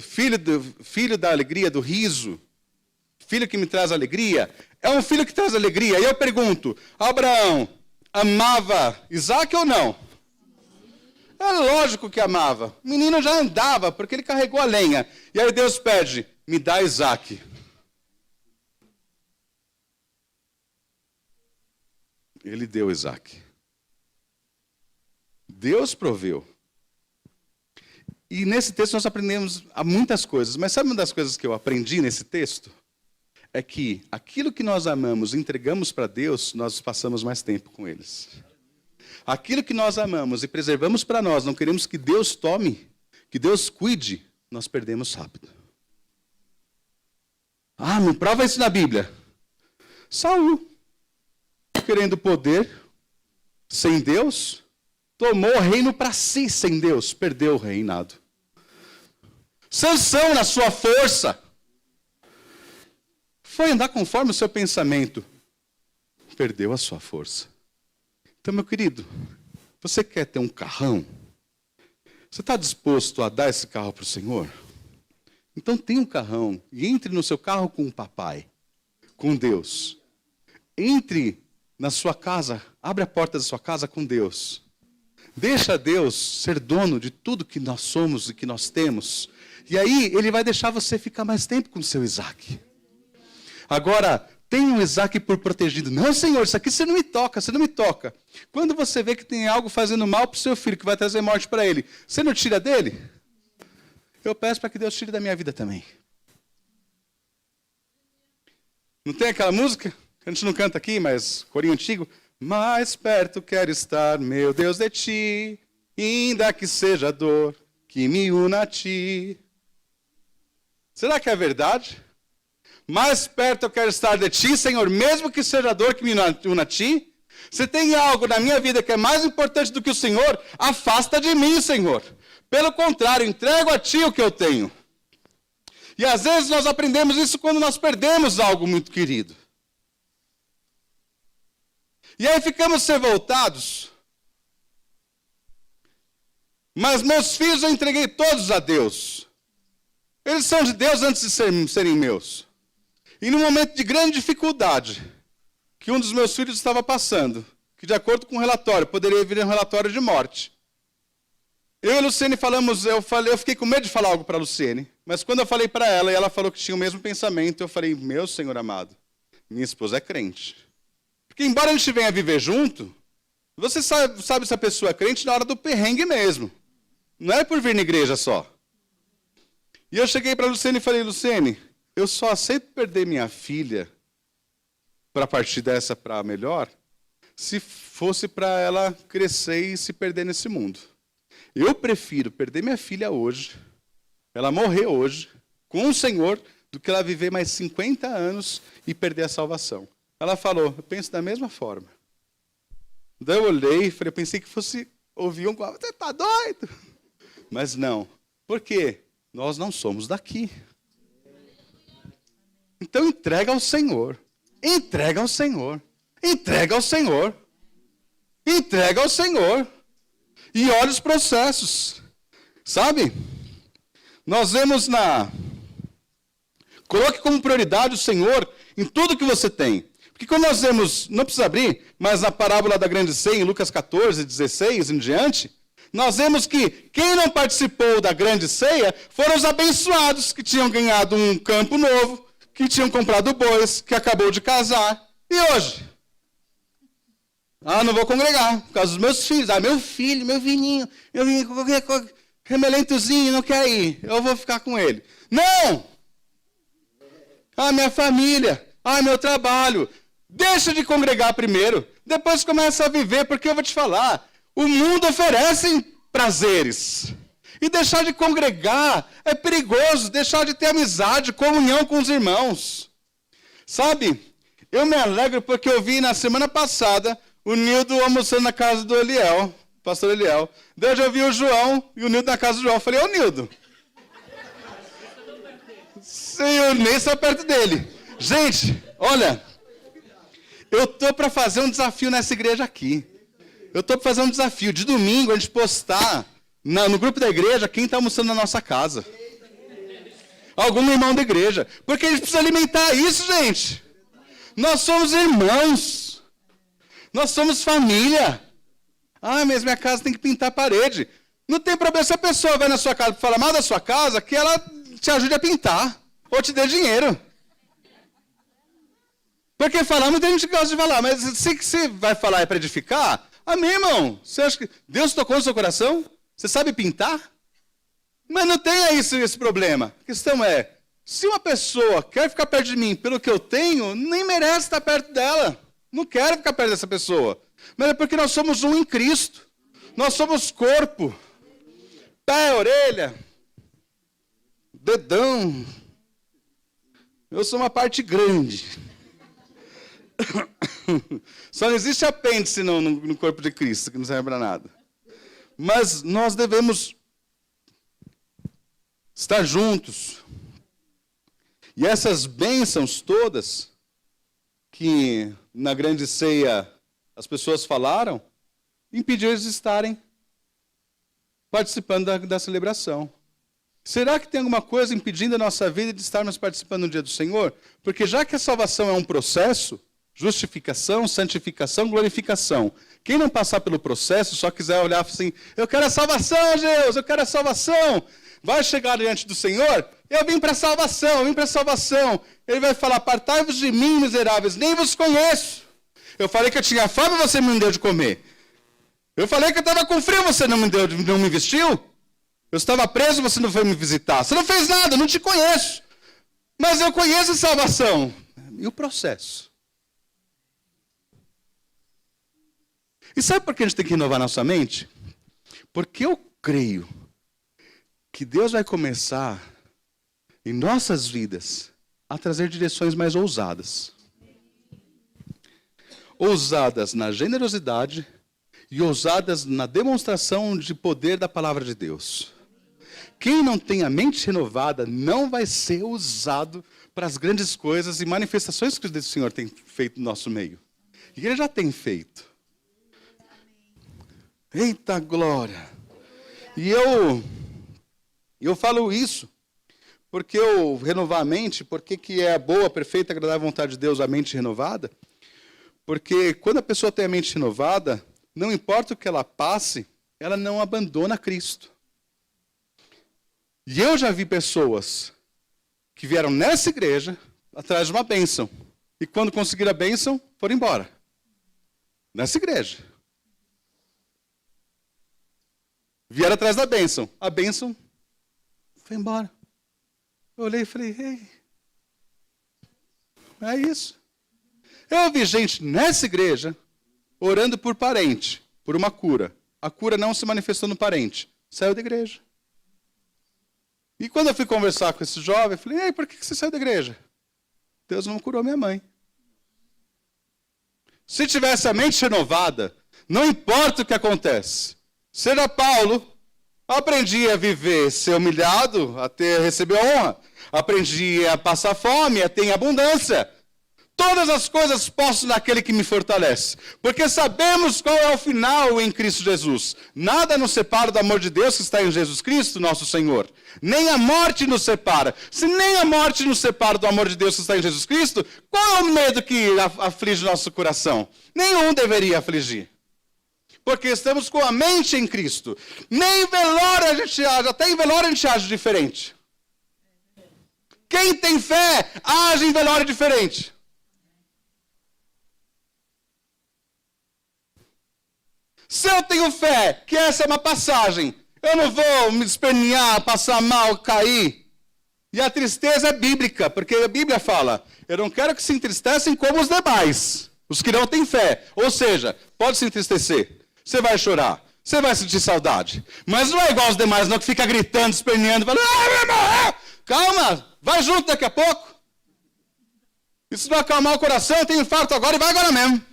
filho da alegria, do riso, filho que me traz alegria, é um filho que traz alegria. E eu pergunto, Abraão amava Isaque ou não? É lógico que amava. O menino já andava, porque ele carregou a lenha. E aí Deus pede, me dá Isaque. Ele deu Isaque. Deus proveu. E nesse texto nós aprendemos muitas coisas. Mas sabe uma das coisas que eu aprendi nesse texto? É que aquilo que nós amamos e entregamos para Deus, nós passamos mais tempo com eles. Aquilo que nós amamos e preservamos para nós, não queremos que Deus tome, que Deus cuide, nós perdemos rápido. Ah, me prova isso na Bíblia. Saul, querendo poder, sem Deus, tomou o reino para si, sem Deus, perdeu o reinado. Sansão, na sua força, foi andar conforme o seu pensamento, perdeu a sua força. Então, meu querido, você quer ter um carrão? Você está disposto a dar esse carro para o Senhor? Então, tenha um carrão e entre no seu carro com o papai, com Deus. Entre na sua casa, abre a porta da sua casa com Deus. Deixa Deus ser dono de tudo que nós somos e que nós temos. E aí ele vai deixar você ficar mais tempo com o seu Isaac. Agora, tem um Isaac por protegido. Não, Senhor, isso aqui você não me toca, você não me toca. Quando você vê que tem algo fazendo mal para o seu filho, que vai trazer morte para ele, você não tira dele? Eu peço para que Deus tire da minha vida também. Não tem aquela música? A gente não canta aqui, mas corinho antigo. Mais perto quero estar, meu Deus, de ti, ainda que seja dor que me una a ti. Será que é verdade? Mais perto eu quero estar de ti, Senhor, mesmo que seja a dor que me una a ti. Se tem algo na minha vida que é mais importante do que o Senhor, afasta de mim, Senhor. Pelo contrário, entrego a ti o que eu tenho. E às vezes nós aprendemos isso quando nós perdemos algo muito querido. E aí ficamos revoltados. Mas meus filhos eu entreguei todos a Deus. Eles são de Deus antes de serem meus. E num momento de grande dificuldade, que um dos meus filhos estava passando, que de acordo com o relatório, poderia vir um relatório de morte. Eu e a Luciene falamos, eu fiquei com medo de falar algo para a Luciene, mas quando eu falei para ela, e ela falou que tinha o mesmo pensamento, eu falei, meu Senhor amado, minha esposa é crente. Porque embora a gente venha viver junto, você sabe se a pessoa é crente na hora do perrengue mesmo. Não é por vir na igreja só. E eu cheguei para a Luciene e falei, Luciene, eu só aceito perder minha filha para partir dessa para melhor, se fosse para ela crescer e se perder nesse mundo. Eu prefiro perder minha filha hoje, ela morrer hoje, com o Senhor, do que ela viver mais 50 anos e perder a salvação. Ela falou, eu penso da mesma forma. Daí eu olhei e falei, eu pensei que fosse ouvir você está doido? Mas não. Por quê? Nós não somos daqui. Então entrega ao Senhor. Entrega ao Senhor. Entrega ao Senhor. Entrega ao Senhor. E olha os processos. Sabe? Nós vemos Coloque como prioridade o Senhor em tudo que você tem. Porque quando nós vemos, não precisa abrir, mas na parábola da grande ceia, em Lucas 14, 16 em diante, nós vemos que quem não participou da grande ceia foram os abençoados que tinham ganhado um campo novo, que tinham comprado bois, que acabou de casar. E hoje? Não vou congregar, por causa dos meus filhos. Meu filho, meu vininho, qualquer remelentozinho, não quer ir. Eu vou ficar com ele. Não! Minha família, meu trabalho. Deixa de congregar primeiro, depois começa a viver, porque eu vou te falar, o mundo oferece prazeres. E deixar de congregar é perigoso, deixar de ter amizade, comunhão com os irmãos. Sabe, eu me alegro porque eu vi na semana passada o Nildo almoçando na casa do Eliel, pastor Eliel. Daí eu vi o João e o Nildo na casa do João. Eu falei, ô Nildo. Eu nem sou perto dele. Gente, olha, eu estou para fazer um desafio nessa igreja aqui. Eu estou para fazer um desafio de domingo, a gente postar no grupo da igreja quem está almoçando na nossa casa. Algum irmão da igreja. Porque a gente precisa alimentar isso, gente. Nós somos irmãos. Nós somos família. Mas minha casa tem que pintar a parede. Não tem problema se a pessoa vai na sua casa para falar mal da sua casa, que ela te ajude a pintar. Ou te dê dinheiro. Porque falar, muita gente gosta de falar, mas se você vai falar é para edificar, amém, irmão? Você acha que Deus tocou no seu coração? Você sabe pintar? Mas não tem esse problema. A questão é, se uma pessoa quer ficar perto de mim pelo que eu tenho, nem merece estar perto dela. Não quero ficar perto dessa pessoa. Mas é porque nós somos um em Cristo. Nós somos corpo. Pé, orelha, dedão. Eu sou uma parte grande. Só não existe apêndice no corpo de Cristo, que não serve para nada. Mas nós devemos estar juntos. E essas bênçãos todas que na grande ceia as pessoas falaram, impediu eles de estarem participando da celebração. Será que tem alguma coisa impedindo a nossa vida de estarmos participando no dia do Senhor? Porque já que a salvação é um processo, justificação, santificação, glorificação. Quem não passar pelo processo, só quiser olhar assim, eu quero a salvação, Deus, eu quero a salvação. vai chegar diante do Senhor, eu vim para salvação, eu vim para salvação. Ele vai falar, apartai-vos de mim, miseráveis, nem vos conheço. Eu falei que eu tinha fome, você não me deu de comer. Eu falei que eu estava com frio, você não me vestiu. Eu estava preso, você não foi me visitar. Você não fez nada, eu não te conheço. Mas eu conheço a salvação. E o processo? E sabe por que a gente tem que renovar nossa mente? Porque eu creio que Deus vai começar, em nossas vidas, a trazer direções mais ousadas. Ousadas na generosidade e ousadas na demonstração de poder da palavra de Deus. Quem não tem a mente renovada não vai ser usado para as grandes coisas e manifestações que o Senhor tem feito no nosso meio. E Ele já tem feito. Eita glória! E eu falo isso porque eu renovar a mente, porque que é a boa, perfeita, agradável vontade de Deus, a mente renovada. Porque quando a pessoa tem a mente renovada, não importa o que ela passe, ela não abandona Cristo. E eu já vi pessoas que vieram nessa igreja atrás de uma bênção. E quando conseguiram a bênção, foram embora. Nessa igreja. Vieram atrás da bênção. A bênção foi embora. Eu olhei e falei, ei, é isso. Eu vi gente nessa igreja orando por parente, por uma cura. A cura não se manifestou no parente. Saiu da igreja. E quando eu fui conversar com esse jovem, eu falei, ei, por que você saiu da igreja? Deus não curou minha mãe. Se tivesse a mente renovada, não importa o que acontece. Seja Paulo, aprendi a viver, ser humilhado, até receber honra. Aprendi a passar fome, a ter abundância. Todas as coisas posso naquele que me fortalece. Porque sabemos qual é o final em Cristo Jesus. Nada nos separa do amor de Deus que está em Jesus Cristo, nosso Senhor. Nem a morte nos separa. Se nem a morte nos separa do amor de Deus que está em Jesus Cristo, qual é o medo que aflige nosso coração? Nenhum deveria afligir. Porque estamos com a mente em Cristo. Nem em velório a gente age, até em velório a gente age diferente. Quem tem fé, age em velório diferente. Se eu tenho fé que essa é uma passagem, eu não vou me espernear, passar mal, cair. E a tristeza é bíblica, porque a Bíblia fala, eu não quero que se entristecem como os demais, os que não têm fé. Ou seja, pode se entristecer, você vai chorar, você vai sentir saudade. Mas não é igual aos demais não, que fica gritando, esperneando, falando, vai morrer. Calma, vai junto daqui a pouco. E se não acalmar o coração, eu tenho infarto agora e vai agora mesmo.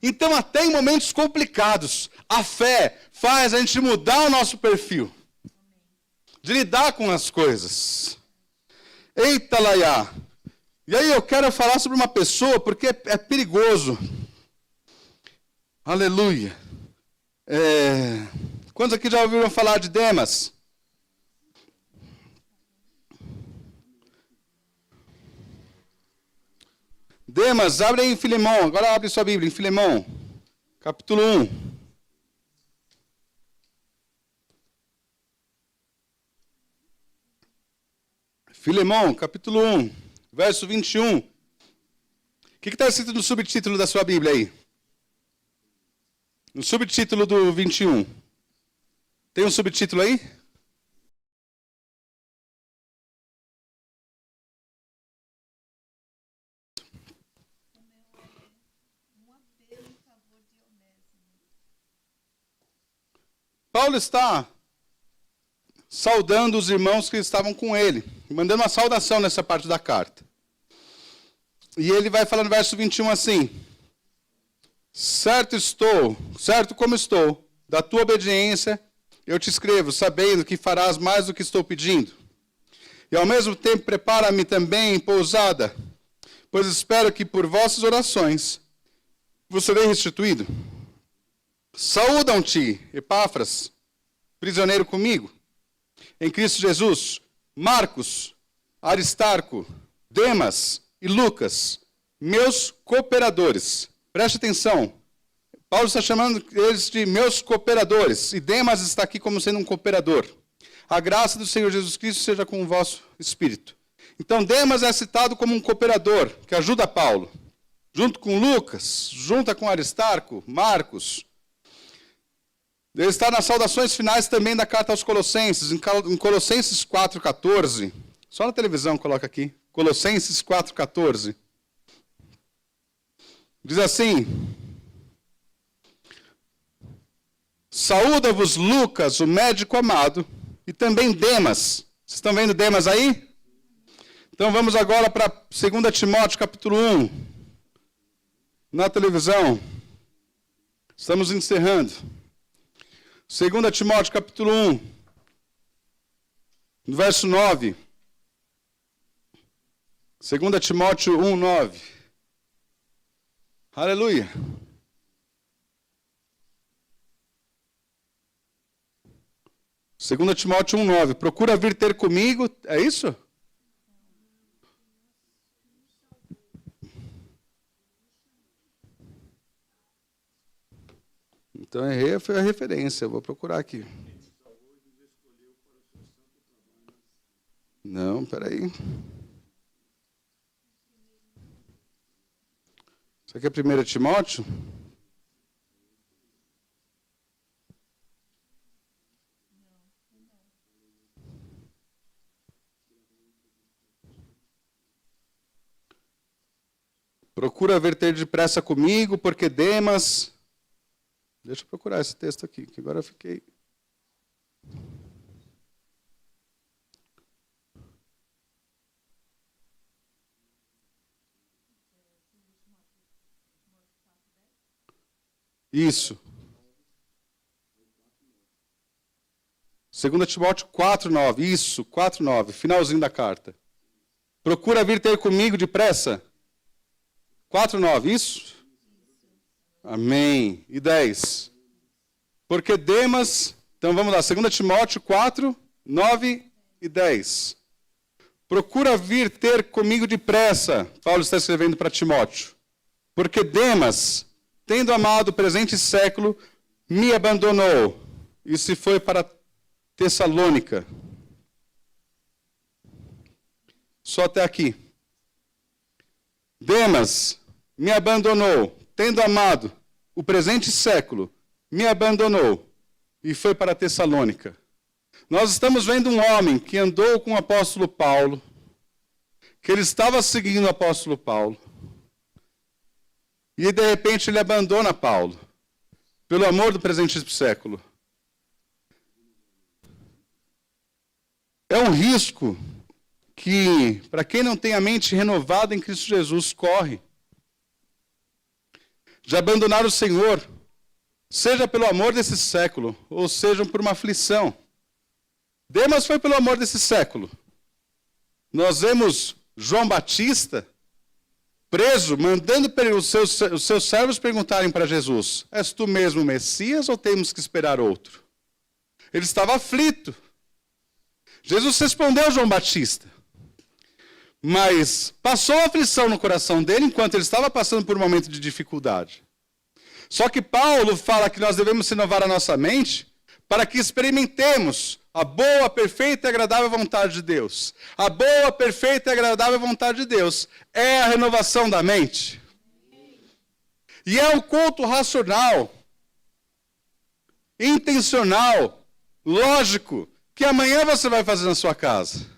Então, até em momentos complicados, a fé faz a gente mudar o nosso perfil. De lidar com as coisas. Eita, Laiá. E aí eu quero falar sobre uma pessoa, porque é perigoso. Aleluia. Quantos aqui já ouviram falar de Demas? Demas, abre aí em Filemão. Agora abre sua Bíblia em Filemão, capítulo 1. Filemão, capítulo 1, verso 21. O que está escrito no subtítulo da sua Bíblia aí? No subtítulo do 21. Tem um subtítulo aí? Paulo está saudando os irmãos que estavam com ele, mandando uma saudação nessa parte da carta. E ele vai falar no verso 21 assim: certo como estou, da tua obediência eu te escrevo, sabendo que farás mais do que estou pedindo. E ao mesmo tempo prepara-me também em pousada, pois espero que por vossas orações vos serei restituído. Saúdam-te, Epáfras, prisioneiro comigo, em Cristo Jesus, Marcos, Aristarco, Demas e Lucas, meus cooperadores. Preste atenção, Paulo está chamando eles de meus cooperadores, e Demas está aqui como sendo um cooperador. A graça do Senhor Jesus Cristo seja com o vosso espírito. Então, Demas é citado como um cooperador, que ajuda Paulo. Junto com Lucas, junta com Aristarco, Marcos. Ele está nas saudações finais também da carta aos Colossenses, em Colossenses 4,14. Só na televisão coloca aqui. Colossenses 4,14. Diz assim: saúda-vos Lucas, o médico amado, e também Demas. Vocês estão vendo Demas aí? Então vamos agora para 2 Timóteo capítulo 1. Na televisão. Estamos encerrando. 2 Timóteo capítulo 1, no verso 9. 2 Timóteo 1, 9. Aleluia. Segunda Timóteo 1, 9. Procura vir ter comigo. É isso? Então errei, foi a referência. Eu vou procurar aqui. Não, peraí. Isso aqui é 1 Timóteo? Procura vir ter depressa comigo, porque Demas... Deixa eu procurar esse texto aqui, que agora eu fiquei... Isso. 2 Timóteo 4,9. Isso, 4,9. Finalzinho da carta. Procura vir ter comigo depressa. 4,9. Isso? Amém. E 10. Porque Demas... Então vamos lá. 2 Timóteo 4, 9 e 10. Procura vir ter comigo depressa. Paulo está escrevendo para Timóteo. Porque Demas, tendo amado o presente século, me abandonou e se foi para Tessalônica. Só até aqui. Demas me abandonou, tendo amado o presente século, me abandonou e foi para Tessalônica. Nós estamos vendo um homem que andou com o apóstolo Paulo, que ele estava seguindo o apóstolo Paulo, e de repente ele abandona Paulo, pelo amor do presente século. É um risco que, para quem não tem a mente renovada em Cristo Jesus, corre de abandonar o Senhor, seja pelo amor desse século, ou seja por uma aflição. Demas foi pelo amor desse século. Nós vemos João Batista preso, mandando os seus servos perguntarem para Jesus: és tu mesmo o Messias ou temos que esperar outro? Ele estava aflito. Jesus respondeu a João Batista. Mas passou a aflição no coração dele enquanto ele estava passando por um momento de dificuldade. Só que Paulo fala que nós devemos renovar a nossa mente para que experimentemos a boa, perfeita e agradável vontade de Deus. A boa, perfeita e agradável vontade de Deus é a renovação da mente. E é um culto racional, intencional, lógico, que amanhã você vai fazer na sua casa.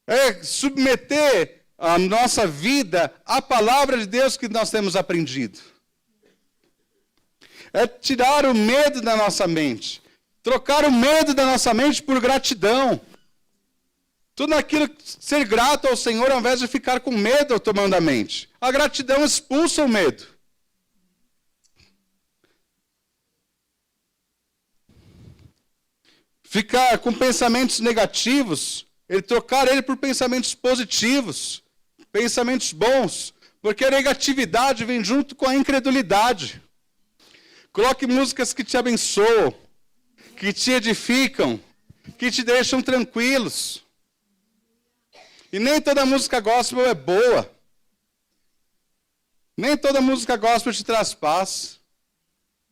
É submeter a nossa vida à palavra de Deus que nós temos aprendido. É tirar o medo da nossa mente. Trocar o medo da nossa mente por gratidão. Tudo aquilo, ser grato ao Senhor ao invés de ficar com medo tomando a mente. A gratidão expulsa o medo. Ficar com pensamentos negativos, trocar ele por pensamentos positivos, pensamentos bons, porque a negatividade vem junto com a incredulidade. Coloque músicas que te abençoam, que te edificam, que te deixam tranquilos. E nem toda música gospel é boa. Nem toda música gospel te traz paz.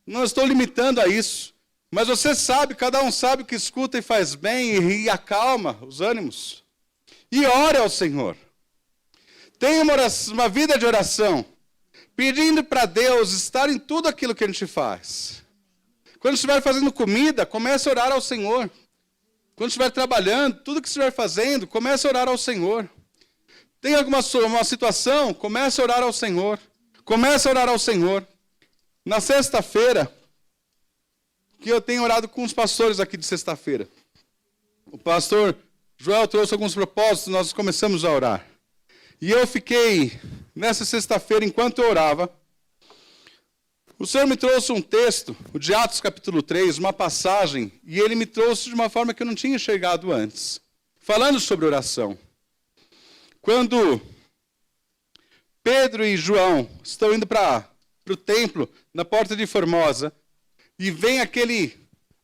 Não estou limitando a isso. Mas você sabe, cada um sabe o que escuta e faz bem e acalma os ânimos. E ore ao Senhor. Tenha uma vida de oração. Pedindo para Deus estar em tudo aquilo que a gente faz. Quando estiver fazendo comida, comece a orar ao Senhor. Quando estiver trabalhando, tudo que estiver fazendo, comece a orar ao Senhor. Tem alguma uma situação, comece a orar ao Senhor. Comece a orar ao Senhor. Na sexta-feira, que eu tenho orado com os pastores aqui de sexta-feira. O pastor Joel trouxe alguns propósitos, nós começamos a orar. E eu fiquei, nessa sexta-feira, enquanto eu orava, o Senhor me trouxe um texto, o de Atos capítulo 3, uma passagem, e ele me trouxe de uma forma que eu não tinha enxergado antes, falando sobre oração. Quando Pedro e João estão indo para o templo, na porta de Formosa, e vem aquele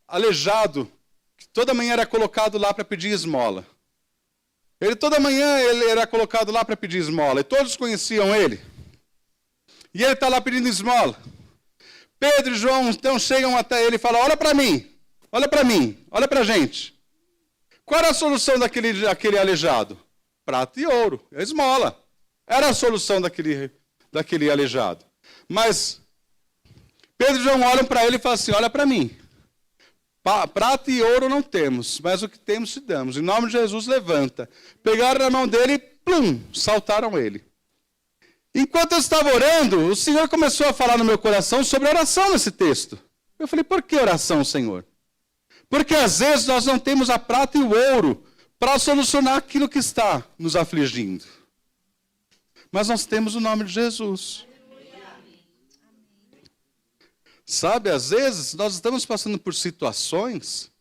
aleijado, que toda manhã era colocado lá para pedir esmola. Toda manhã ele era colocado lá para pedir esmola, e todos conheciam ele. E ele está lá pedindo esmola. Pedro e João então chegam até ele e falam, olha para mim, olha para a gente. Qual era a solução daquele aleijado? Prata e ouro, a esmola. Era a solução daquele aleijado. Mas Pedro e João olham para ele e falam assim, olha para mim. Prata e ouro não temos, mas o que temos te damos. Em nome de Jesus, levanta. Pegaram na mão dele e plum, saltaram ele. Enquanto eu estava orando, o Senhor começou a falar no meu coração sobre oração nesse texto. Eu falei, por que oração, Senhor? Porque às vezes nós não temos a prata e o ouro para solucionar aquilo que está nos afligindo. Mas nós temos o nome de Jesus. Sabe, às vezes nós estamos passando por situações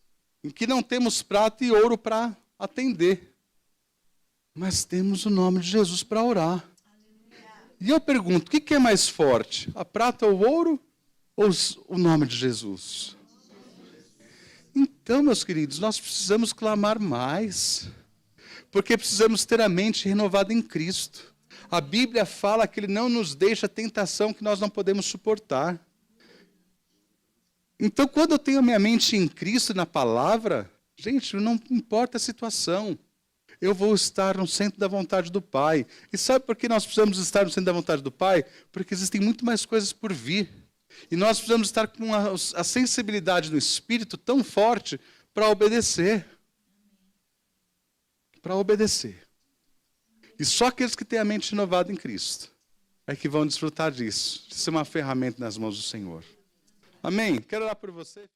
em que não temos prata e ouro para atender. Mas temos o nome de Jesus para orar. E eu pergunto, o que é mais forte? A prata ou o ouro ou o nome de Jesus? Então, meus queridos, nós precisamos clamar mais. Porque precisamos ter a mente renovada em Cristo. A Bíblia fala que Ele não nos deixa tentação que nós não podemos suportar. Então, quando eu tenho a minha mente em Cristo, na palavra, gente, não importa a situação. Eu vou estar no centro da vontade do Pai. E sabe por que nós precisamos estar no centro da vontade do Pai? Porque existem muito mais coisas por vir. E nós precisamos estar com a sensibilidade no Espírito tão forte para obedecer. Para obedecer. E só aqueles que têm a mente renovada em Cristo é que vão desfrutar disso. De ser uma ferramenta nas mãos do Senhor. Amém? Quero orar por você.